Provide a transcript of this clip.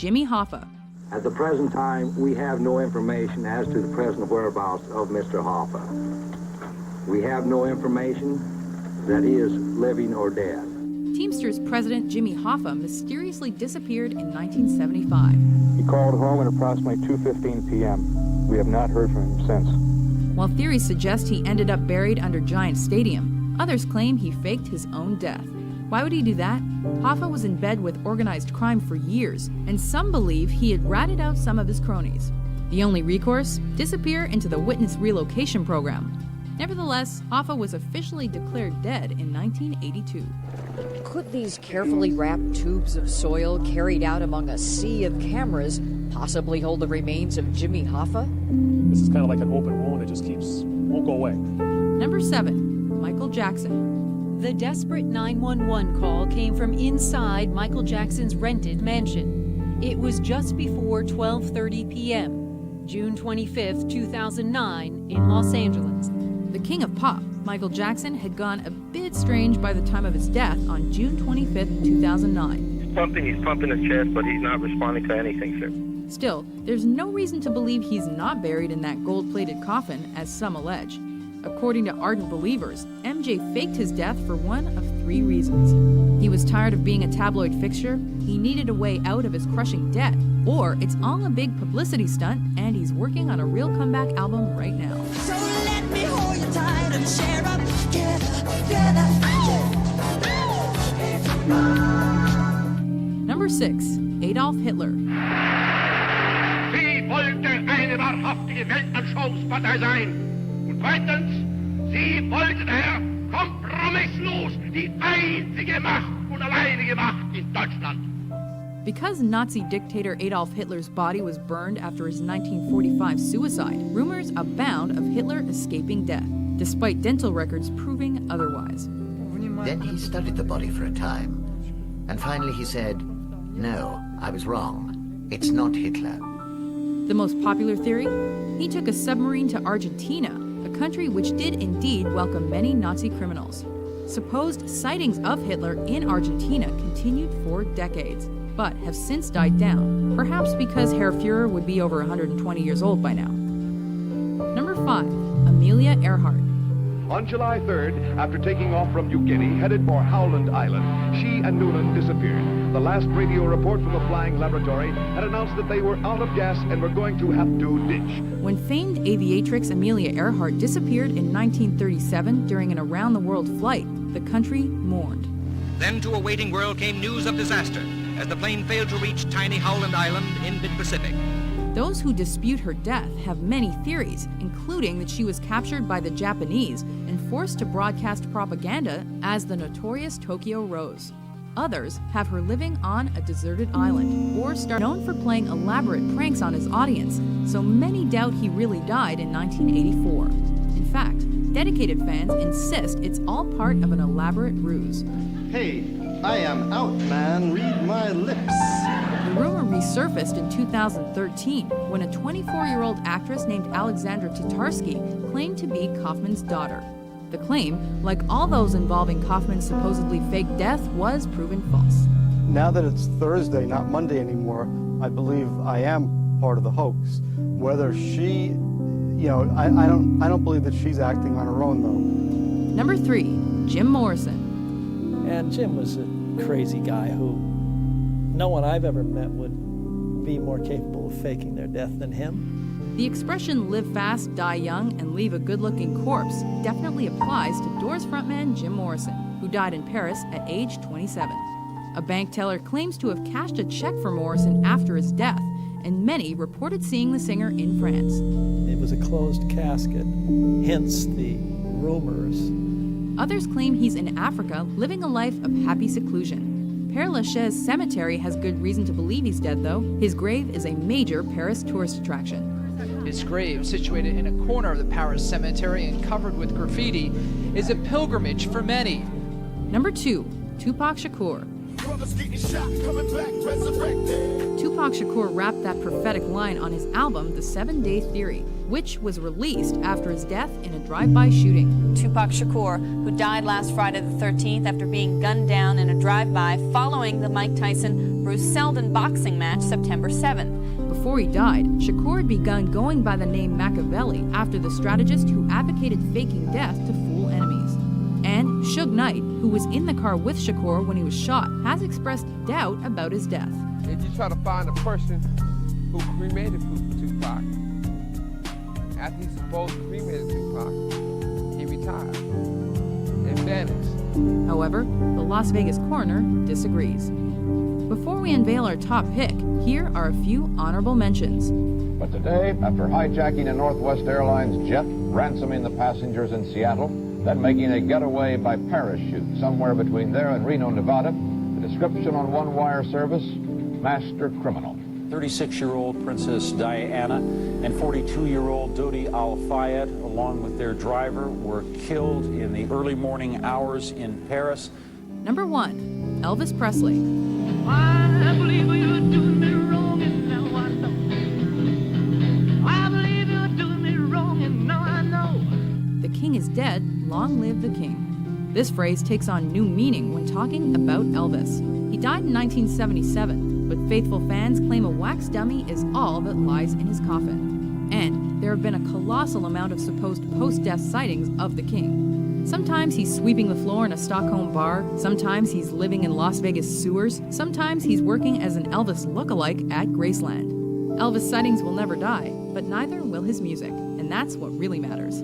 Jimmy Hoffa. At the present time, we have no information as to the present whereabouts of Mr. Hoffa. We have no information that he is living or dead. Teamsters president Jimmy Hoffa mysteriously disappeared in 1975. He called home at approximately 2:15 p.m. We have not heard from him since. While theories suggest he ended up buried under Giant Stadium, others claim he faked his own death. Why would he do that? Hoffa was in bed with organized crime for years, and some believe he had ratted out some of his cronies. The only recourse? Disappear into the witness relocation program. Nevertheless, Hoffa was officially declared dead in 1982. Could these carefully wrapped tubes of soil carried out among a sea of cameras possibly hold the remains of Jimmy Hoffa? This is kind of like an open wound. It just won't go away. Number 7, Michael Jackson. The desperate 911 call came from inside Michael Jackson's rented mansion. It was just before 12:30 p.m., June 25, 2009, in Los Angeles. The king of pop, Michael Jackson, had gone a bit strange by the time of his death on June 25, 2009. He's pumping his chest, but he's not responding to anything, sir. Still, there's no reason to believe he's not buried in that gold-plated coffin, as some allege. According to ardent believers, MJ faked his death for one of 3 reasons. He was tired of being a tabloid fixture, he needed a way out of his crushing debt, or it's all a big publicity stunt and he's working on a real comeback album right now. So let me hold you tight and share up together. Number 6, Adolf Hitler. Sie wollte eine wahrhaftige Weltanschauungspartei sein. Und zweitens, sie wollte daher kompromisslos die einzige Macht und alleinige Macht in Deutschland. Because Nazi dictator Adolf Hitler's body was burned after his 1945 suicide, rumors abound of Hitler escaping death, despite dental records proving otherwise. Then he studied the body for a time, and finally he said, "No, I was wrong. It's not Hitler." The most popular theory? He took a submarine to Argentina, a country which did indeed welcome many Nazi criminals. Supposed sightings of Hitler in Argentina continued for decades, but have since died down, perhaps because Herr Führer would be over 120 years old by now. Number 5, Amelia Earhart. On July 3rd, after taking off from New Guinea, headed for Howland Island, she and Noonan disappeared. The last radio report from the flying laboratory had announced that they were out of gas and were going to have to ditch. When famed aviatrix Amelia Earhart disappeared in 1937 during an around-the-world flight, the country mourned. Then to a waiting world came news of disaster as the plane failed to reach tiny Howland Island in mid-Pacific. Those who dispute her death have many theories, including that she was captured by the Japanese and forced to broadcast propaganda as the notorious Tokyo Rose. Others have her living on a deserted island, or known for playing elaborate pranks on his audience, so many doubt he really died in 1984. In fact, dedicated fans insist it's all part of an elaborate ruse. Hey, I am out, man. Read my lips. The rumor resurfaced in 2013 when a 24-year-old actress named Alexandra Tatarsky claimed to be Kaufman's daughter. The claim, like all those involving Kaufman's supposedly fake death, was proven false. Now that it's Thursday, not Monday anymore, I believe I am part of the hoax. Whether she, I don't believe that she's acting on her own, though. Number 3, Jim Morrison. And Jim was a crazy guy who no one I've ever met would be more capable of faking their death than him. The expression live fast, die young, and leave a good-looking corpse definitely applies to Doors frontman Jim Morrison, who died in Paris at age 27. A bank teller claims to have cashed a check for Morrison after his death, and many reported seeing the singer in France. It was a closed casket, hence the rumors. Others claim he's in Africa, living a life of happy seclusion. Père Lachaise Cemetery has good reason to believe he's dead, though. His grave is a major Paris tourist attraction. His grave, situated in a corner of the Paris cemetery and covered with graffiti, is a pilgrimage for many. Number 2, Tupac Shakur. Tupac Shakur rapped that prophetic line on his album, The 7 Day Theory, which was released after his death in a drive-by shooting. Tupac Shakur, who died last Friday the 13th after being gunned down in a drive-by following the Mike Tyson Bruce Seldon boxing match September 7th. Before he died, Shakur had begun going by the name Machiavelli after the strategist who advocated faking death to fool enemies. And Suge Knight, who was in the car with Shakur when he was shot, has expressed doubt about his death. If you try to find a person who cremated Tupac, after he supposedly cremated Tupac, he retired and vanished. However, the Las Vegas coroner disagrees. Before we unveil our top pick, here are a few honorable mentions. But today, after hijacking a Northwest Airlines jet, ransoming the passengers in Seattle, then making a getaway by parachute somewhere between there and Reno, Nevada, the description on one wire service, master criminal. 36-year-old Princess Diana and 42-year-old Dodi Al-Fayed, along with their driver, were killed in the early morning hours in Paris. Number 1, Elvis Presley. I believe you're doing me wrong and now I know. I believe you're doing me wrong and now I know. The king is dead, long live the king. This phrase takes on new meaning when talking about Elvis. He died in 1977, but faithful fans claim a wax dummy is all that lies in his coffin. And there have been a colossal amount of supposed post-death sightings of the king. Sometimes he's sweeping the floor in a Stockholm bar, sometimes he's living in Las Vegas sewers, sometimes he's working as an Elvis lookalike at Graceland. Elvis sightings will never die, but neither will his music, and that's what really matters.